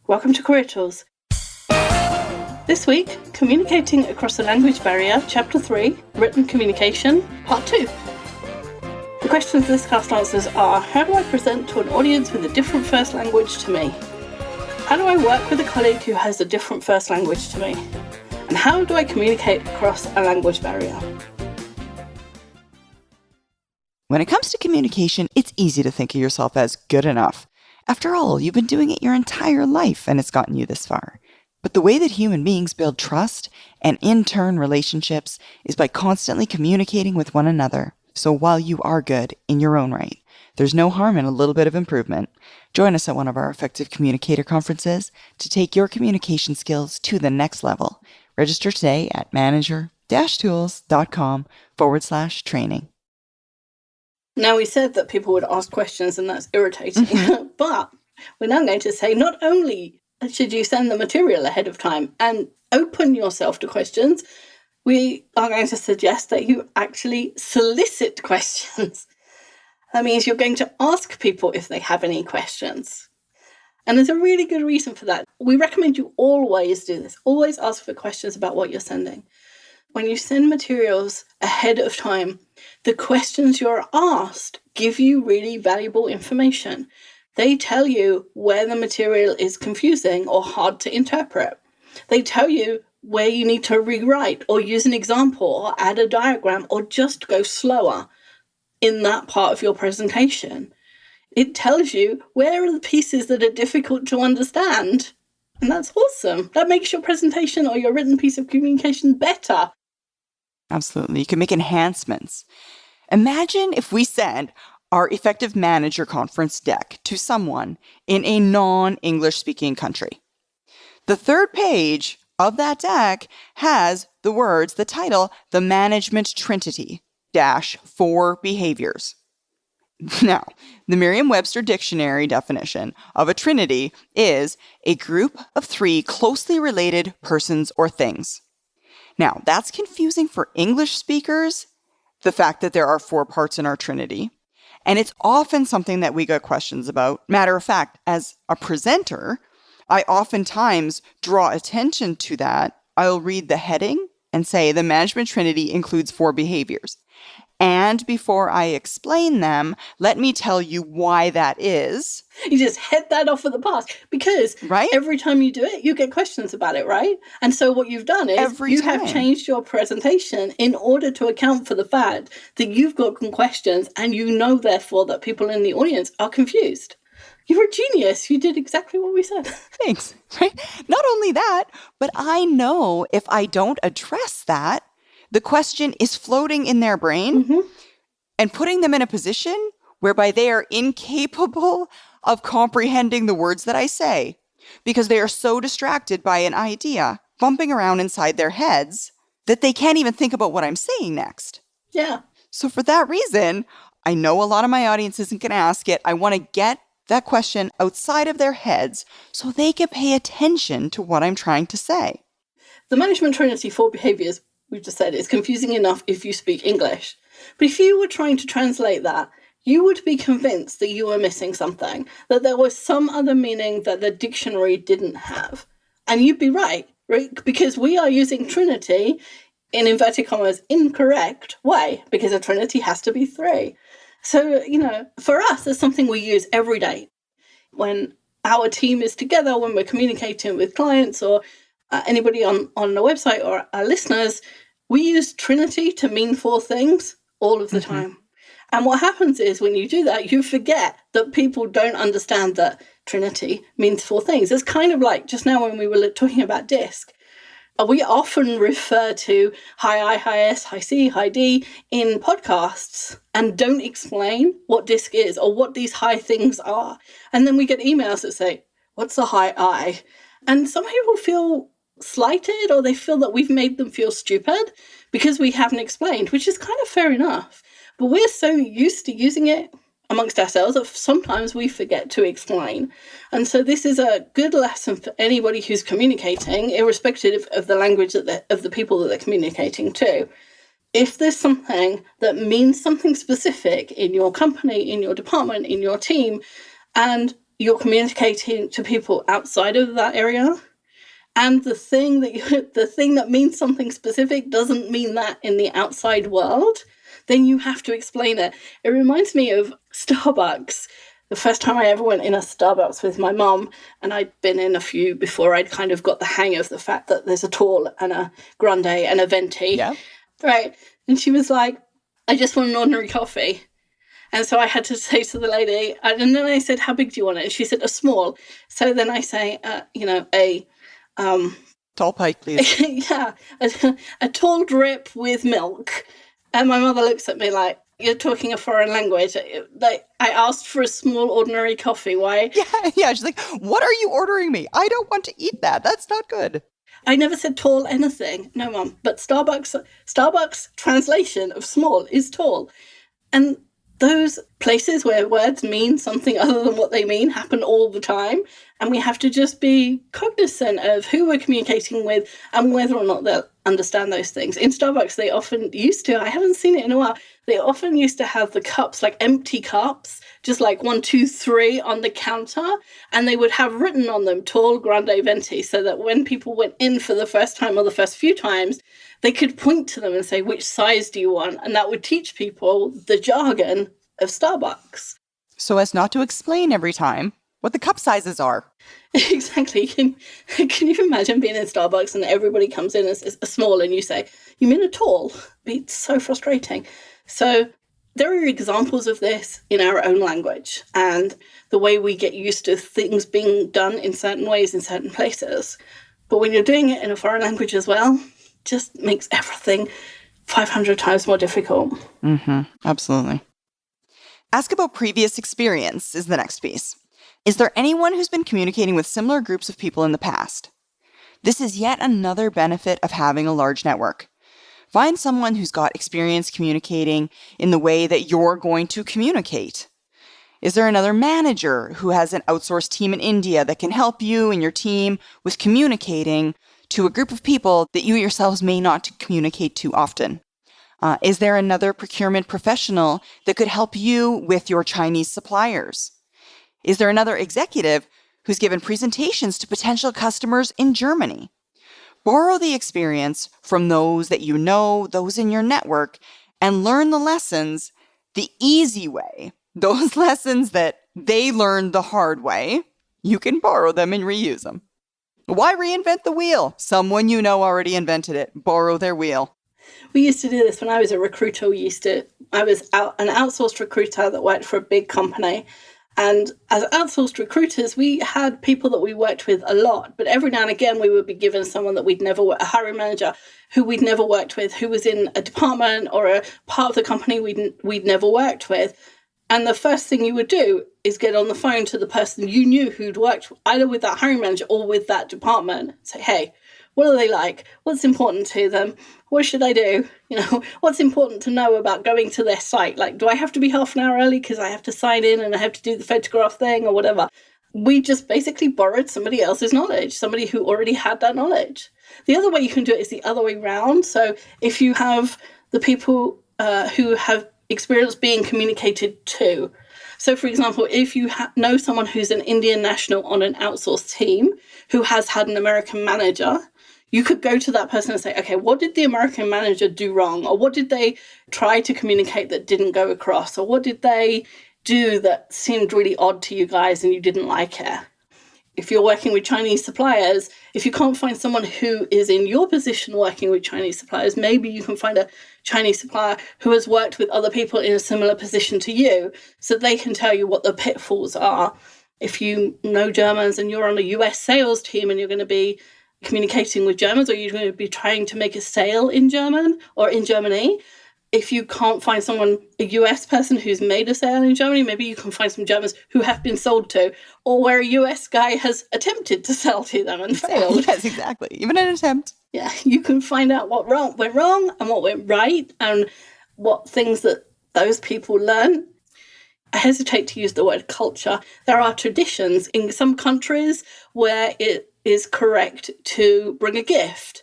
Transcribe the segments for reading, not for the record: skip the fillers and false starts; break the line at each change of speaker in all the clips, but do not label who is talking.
Welcome to Career Tools. This week, Communicating Across the Language Barrier, Chapter 3, Written Communication, Part 2. The questions this cast answers are: how do I present to an audience with a different first language to me? How do I work with a colleague who has a different first language to me? And how do I communicate across a language barrier?
When it comes to communication, it's easy to think of yourself as good enough. After all, you've been doing it your entire life and it's gotten you this far. But the way that human beings build trust and in turn relationships is by constantly communicating with one another. So while you are good in your own right, there's no harm in a little bit of improvement. Join us at one of our Effective Communicator conferences to take your communication skills to the next level. Register today at manager-tools.com/training.
Now, we said that people would ask questions and that's irritating, but we're now going to say not only should you send the material ahead of time and open yourself to questions, we are going to suggest that you actually solicit questions. That means you're going to ask people if they have any questions. And there's a really good reason for that. We recommend you always do this. Always ask for questions about what you're sending. When you send materials ahead of time, the questions you're asked give you really valuable information. They tell you where the material is confusing or hard to interpret. They tell you where you need to rewrite or use an example or add a diagram or just go slower in that part of your presentation. It tells you where are the pieces that are difficult to understand. And that's awesome. That makes your presentation or your written piece of communication better.
Absolutely. You can make enhancements. Imagine if we sent our Effective Manager Conference deck to someone in a non-English speaking country. The third page of that deck has the words, the title, The Management Trinity -4 Behaviors. Now, the Merriam-Webster Dictionary definition of a trinity is a group of 3 closely related persons or things. Now, that's confusing for English speakers, the fact that there are 4 parts in our trinity. And it's often something that we get questions about. Matter of fact, as a presenter, I oftentimes draw attention to that. I'll read the heading and say the management trinity includes 4 behaviors. And before I explain them, let me tell you why that is.
You just head that off at the pass because every time you do it, you get questions about it, right? And so what you've done is have changed your presentation in order to account for the fact that you've got questions and you know, therefore, that people in the audience are confused. You're a genius. You did exactly what we said.
Thanks. Right? Not only that, but I know if I don't address that, the question is floating in their brain and putting them in a position whereby they are incapable of comprehending the words that I say because they are so distracted by an idea bumping around inside their heads that they can't even think about what I'm saying next.
Yeah.
So for that reason, I know a lot of my audience isn't going to ask it. I want to get that question outside of their heads so they can pay attention to what I'm trying to say.
The management trinity 4 behaviors, we've just said, it's confusing enough if you speak English. But if you were trying to translate that, you would be convinced that you were missing something, that there was some other meaning that the dictionary didn't have. And you'd be right? Because we are using trinity in inverted commas incorrect way, because a trinity has to be 3. So, for us, it's something we use every day. When our team is together, when we're communicating with clients or anybody on the website or our listeners, we use trinity to mean 4 things all of the time. And what happens is when you do that, you forget that people don't understand that trinity means 4 things. It's kind of like just now when we were talking about DISC. We often refer to high I, high S, high C, high D in podcasts and don't explain what DISC is or what these high things are. And then we get emails that say, what's a high I? And some people feel slighted or they feel that we've made them feel stupid because we haven't explained, which is kind of fair enough. But we're so used to using it amongst ourselves that sometimes we forget to explain. And so this is a good lesson for anybody who's communicating, irrespective of the language of the people that they're communicating to. If there's something that means something specific in your company, in your department, in your team, and you're communicating to people outside of that area, and the thing that means something specific doesn't mean that in the outside world, then you have to explain it. It reminds me of Starbucks. The first time I ever went in a Starbucks with my mum, and I'd been in a few before I'd kind of got the hang of the fact that there's a tall and a grande and a venti.
Yeah.
Right. And she was like, I just want an ordinary coffee. And so I had to say to the lady, and then I said, how big do you want it? And she said, a small. So then I say,
Tall pike, please.
yeah, a tall drip with milk. And my mother looks at me like, you're talking a foreign language. Like, I asked for a small ordinary coffee. Why?
Yeah. She's like, what are you ordering me? I don't want to eat that. That's not good.
I never said tall anything. No, Mum. But Starbucks translation of small is tall. And those places where words mean something other than what they mean happen all the time. And we have to just be cognizant of who we're communicating with and whether or not they'll understand those things. In Starbucks, they often used to, I haven't seen it in a while, they often used to have the cups, like empty cups, just like 1, 2, 3 on the counter. And they would have written on them tall, grande, venti, so that when people went in for the first time or the first few times, they could point to them and say, which size do you want? And that would teach people the jargon of Starbucks.
So as not to explain every time what the cup sizes are.
Exactly. Can you imagine being in Starbucks and everybody comes in as a small and you say, you mean a tall? It's so frustrating. So there are examples of this in our own language and the way we get used to things being done in certain ways in certain places. But when you're doing it in a foreign language as well, just makes everything 500 times more difficult.
Absolutely. Ask about previous experience is the next piece. Is there anyone who's been communicating with similar groups of people in the past? This is yet another benefit of having a large network. Find someone who's got experience communicating in the way that you're going to communicate. Is there another manager who has an outsourced team in India that can help you and your team with communicating to a group of people that you yourselves may not communicate to often? Is there another procurement professional that could help you with your Chinese suppliers? Is there another executive who's given presentations to potential customers in Germany? Borrow the experience from those that you know, those in your network, and learn the lessons the easy way. Those lessons that they learned the hard way, you can borrow them and reuse them. Why reinvent the wheel? Someone you know already invented it. Borrow their wheel.
We used to do this when I was a recruiter. I was an outsourced recruiter that worked for a big company. And as outsourced recruiters, we had people that we worked with a lot. But every now and again, we would be given someone that a hiring manager who we'd never worked with, who was in a department or a part of the company we'd never worked with. And the first thing you would do is get on the phone to the person you knew who'd worked either with that hiring manager or with that department. Say, hey, what are they like? What's important to them? What should I do? What's important to know about going to their site? Like, do I have to be half an hour early because I have to sign in and I have to do the photograph thing or whatever? We just basically borrowed somebody else's knowledge, somebody who already had that knowledge. The other way you can do it is the other way around. So if you have the people who have experience being communicated to. So, for example, if you know someone who's an Indian national on an outsourced team who has had an American manager, you could go to that person and say, okay, what did the American manager do wrong? Or what did they try to communicate that didn't go across? Or what did they do that seemed really odd to you guys and you didn't like it? If you're working with Chinese suppliers, if you can't find someone who is in your position working with Chinese suppliers, maybe you can find a Chinese supplier who has worked with other people in a similar position to you so they can tell you what the pitfalls are. If you know Germans and you're on a US sales team and you're going to be communicating with Germans or you're going to be trying to make a sale in German or in Germany, if you can't find a US person who's made a sale in Germany, maybe you can find some Germans who have been sold to, or where a US guy has attempted to sell to them and failed.
Yes, exactly. Even an attempt.
Yeah, you can find out what went wrong and what went right and what things that those people learn. I hesitate to use the word culture. There are traditions in some countries where it is correct to bring a gift.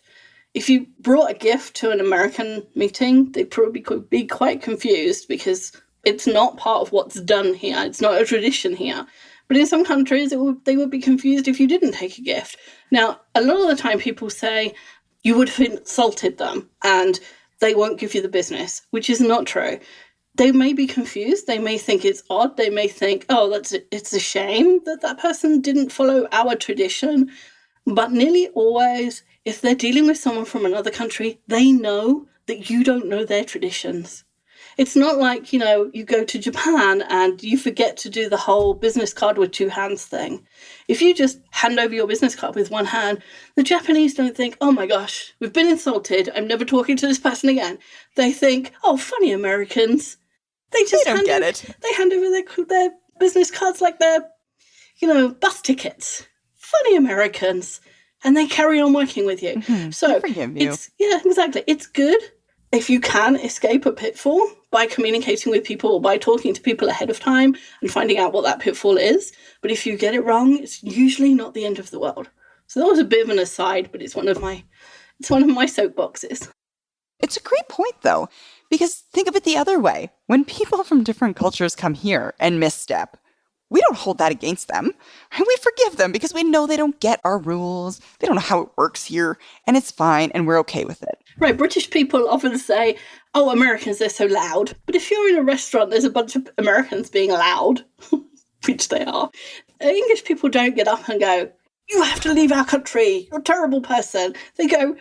If you brought a gift to an American meeting, they probably could be quite confused because it's not part of what's done here. It's not a tradition here. But in some countries, they would be confused if you didn't take a gift. Now, a lot of the time people say you would have insulted them and they won't give you the business, which is not true. They may be confused. They may think it's odd. They may think, oh, it's a shame that person didn't follow our tradition. But nearly always, if they're dealing with someone from another country, they know that you don't know their traditions. It's not like, you go to Japan and you forget to do the whole business card with two hands thing. If you just hand over your business card with one hand, the Japanese don't think, oh my gosh, we've been insulted. I'm never talking to this person again. They think, oh, funny Americans. They don't get it. They hand over their business cards like they're, bus tickets. Funny Americans. And they carry on working with you.
Mm-hmm.
So
forgive you.
Exactly. It's good if you can escape a pitfall by communicating with people, by talking to people ahead of time and finding out what that pitfall is. But if you get it wrong, it's usually not the end of the world. So that was a bit of an aside, but it's one of my soapboxes.
It's a great point, though, because think of it the other way. When people from different cultures come here and misstep, we don't hold that against them. We forgive them because we know they don't get our rules. They don't know how it works here, and it's fine, and we're okay with it.
Right, British people often say, oh, Americans, they're so loud. But if you're in a restaurant, there's a bunch of Americans being loud, which they are. English people don't get up and go, you have to leave our country. You're a terrible person. They go,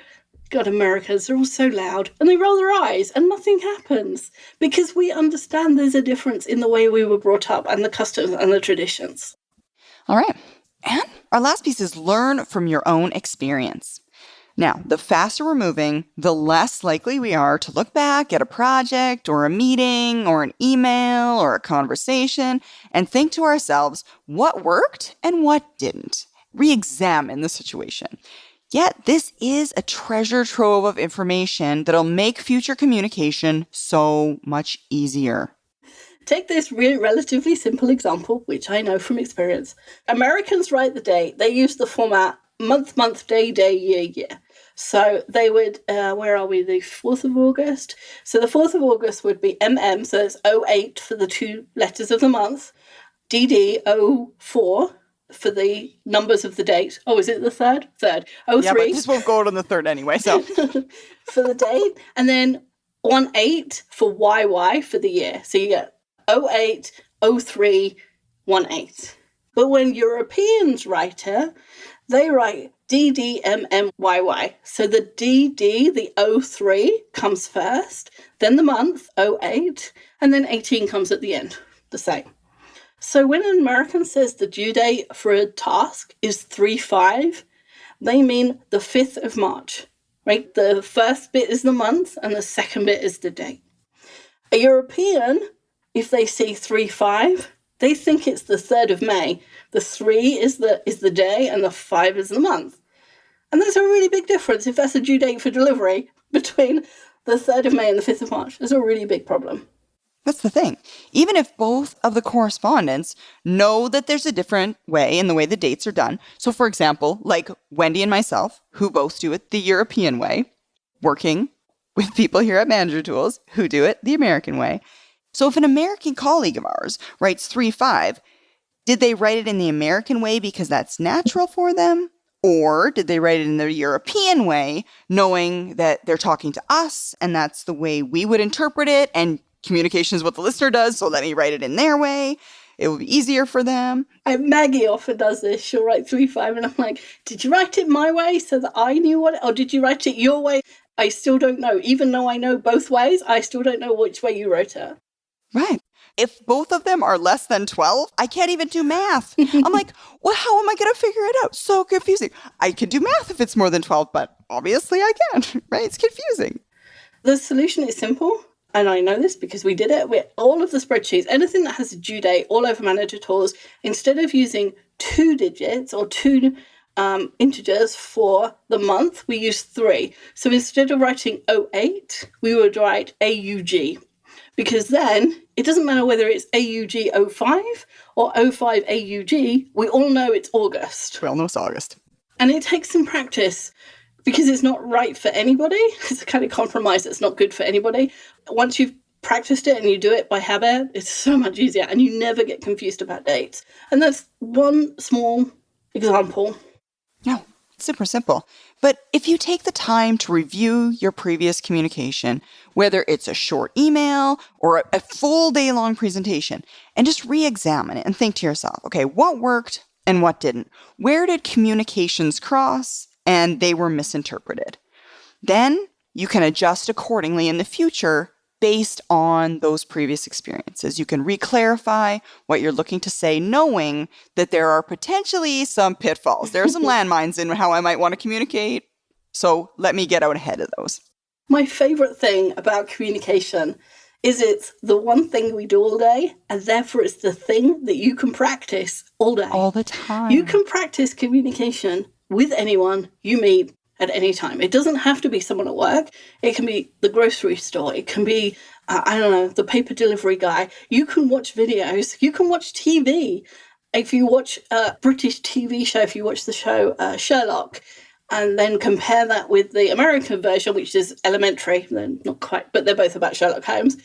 God, Americans, they're all so loud. And they roll their eyes and nothing happens because we understand there's a difference in the way we were brought up and the customs and the traditions.
All right. And our last piece is learn from your own experience. Now, the faster we're moving, the less likely we are to look back at a project or a meeting or an email or a conversation and think to ourselves what worked and what didn't. Re-examine the situation. Yet, this is a treasure trove of information that'll make future communication so much easier.
Take this relatively simple example, which I know from experience. Americans write the date. They use the format month, day, year. So they would, where are we, the 4th of August? So the 4th of August would be MM, so it's 08 for the 2 letters of the month, DD 04 for the numbers of the date. Oh, is it the 3rd? 3rd. 03.
Yeah, but this won't go out on the 3rd anyway, so.
For the date. And then 18 for YY for the year. So you get 08, 03, 18. But when Europeans write it, they write DDMMYY. So the DD, the 03, comes first, then the month, 08, and then 18 comes at the end, the same. So when an American says the due date for a task is 3/5, they mean the 5th of March, right? The first bit is the month and the second bit is the date. A European, if they see 3/5, they think it's the 3rd of May. The 3 is the day and the 5 is the month. And that's a really big difference if that's a due date for delivery between the 3rd of May and the 5th of March. It's a really big problem.
That's the thing. Even if both of the correspondents know that there's a different way in the way the dates are done. So for example, like Wendy and myself, who both do it the European way, working with people here at Manager Tools who do it the American way. So if an American colleague of ours writes 3/5, did they write it in the American way because that's natural for them? Or did they write it in the European way, knowing that they're talking to us and that's the way we would interpret it, and communication is what the listener does, so let me write it in their way. It will be easier for them.
Maggie often does this. She'll write 3/5 and I'm like, did you write it my way so that I knew or did you write it your way? I still don't know. Even though I know both ways, I still don't know which way you wrote it.
Right. If both of them are less than 12, I can't even do math. I'm like, well, how am I going to figure it out? So confusing. I can do math if it's more than 12, but obviously I can't, right? It's confusing.
The solution is simple. And I know this because we did it with all of the spreadsheets, anything that has a due date all over Manager Tools, instead of using 2 digits or 2 integers for the month, we use 3. So instead of writing 08, we would write AUG. Because then it doesn't matter whether it's AUG 05 or 05 AUG, we all know it's August.
We all know it's August.
And it takes some practice. Because it's not right for anybody. It's a kind of compromise that's not good for anybody. Once you've practiced it and you do it by habit, it's so much easier and you never get confused about dates. And that's one small example.
Yeah, super simple. But if you take the time to review your previous communication, whether it's a short email or a full day-long presentation, and just re-examine it and think to yourself, okay, what worked and what didn't? Where did communications cross and they were misinterpreted? Then you can adjust accordingly in the future based on those previous experiences. You can re-clarify what you're looking to say, knowing that there are potentially some pitfalls. There are some landmines in how I might want to communicate. So let me get out ahead of those.
My favorite thing about communication is it's the one thing we do all day, and therefore it's the thing that you can practice all day.
All the time.
You can practice communication with anyone you meet at any time. It doesn't have to be someone at work. It can be the grocery store. It can be, the paper delivery guy. You can watch videos. You can watch TV. If you watch a British TV show, if you watch the show Sherlock, and then compare that with the American version, which is Elementary, they're not quite, but they're both about Sherlock Holmes,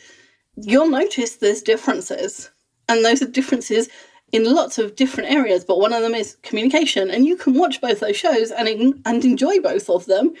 you'll notice there's differences. And those are differences in lots of different areas, but one of them is communication. And you can watch both those shows and enjoy both of them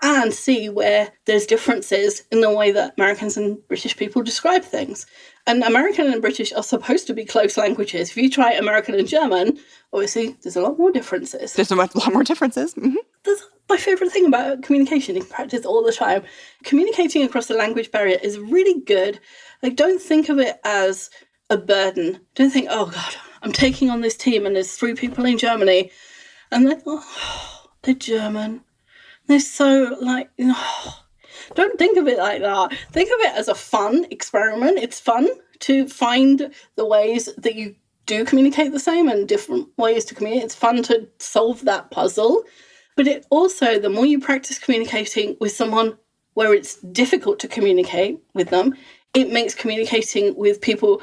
and see where there's differences in the way that Americans and British people describe things. And American and British are supposed to be close languages. If you try American and German, obviously there's a lot more differences.
There's a lot more differences. Mm-hmm.
That's my favourite thing about communication. You can practice all the time. Communicating across the language barrier is really good. Like, don't think of it as a burden. Don't think, oh God, I'm taking on this team and there's 3 people in Germany and they're German. They're so don't think of it like that. Think of it as a fun experiment. It's fun to find the ways that you do communicate the same and different ways to communicate. It's fun to solve that puzzle. But it also, the more you practice communicating with someone where it's difficult to communicate with them, it makes communicating with people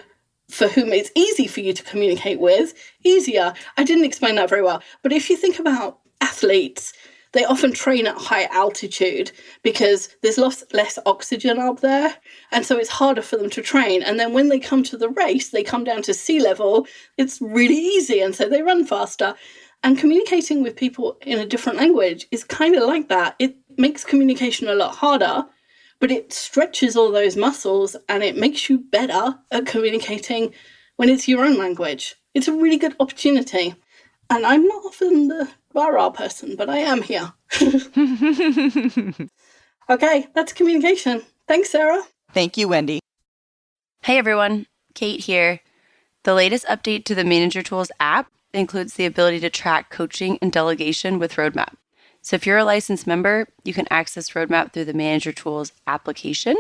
for whom it's easy for you to communicate with easier. I didn't explain that very well. But if you think about athletes, they often train at high altitude because there's less oxygen up there. And so it's harder for them to train. And then when they come to the race, they come down to sea level. It's really easy. And so they run faster. And communicating with people in a different language is kind of like that. It makes communication a lot harder, but it stretches all those muscles and it makes you better at communicating when it's your own language. It's a really good opportunity. And I'm not often the rah-rah person, but I am here. Okay, that's communication. Thanks, Sarah.
Thank you, Wendy.
Hey, everyone. Kate here. The latest update to the Manager Tools app includes the ability to track coaching and delegation with Roadmap. So if you're a licensed member, you can access Roadmap through the Manager Tools application.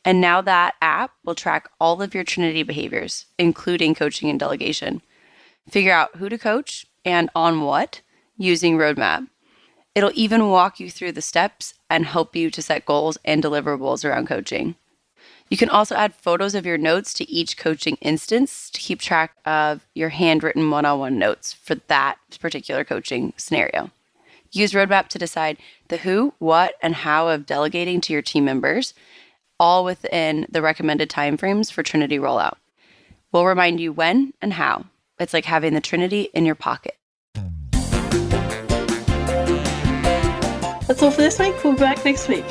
And now that app will track all of your Trinity behaviors, including coaching and delegation. Figure out who to coach and on what using Roadmap. It'll even walk you through the steps and help you to set goals and deliverables around coaching. You can also add photos of your notes to each coaching instance to keep track of your handwritten one-on-one notes for that particular coaching scenario. Use Roadmap to decide the who, what, and how of delegating to your team members, all within the recommended timeframes for Trinity rollout. We'll remind you when and how. It's like having the Trinity in your pocket.
That's all for this week. We'll be back next week.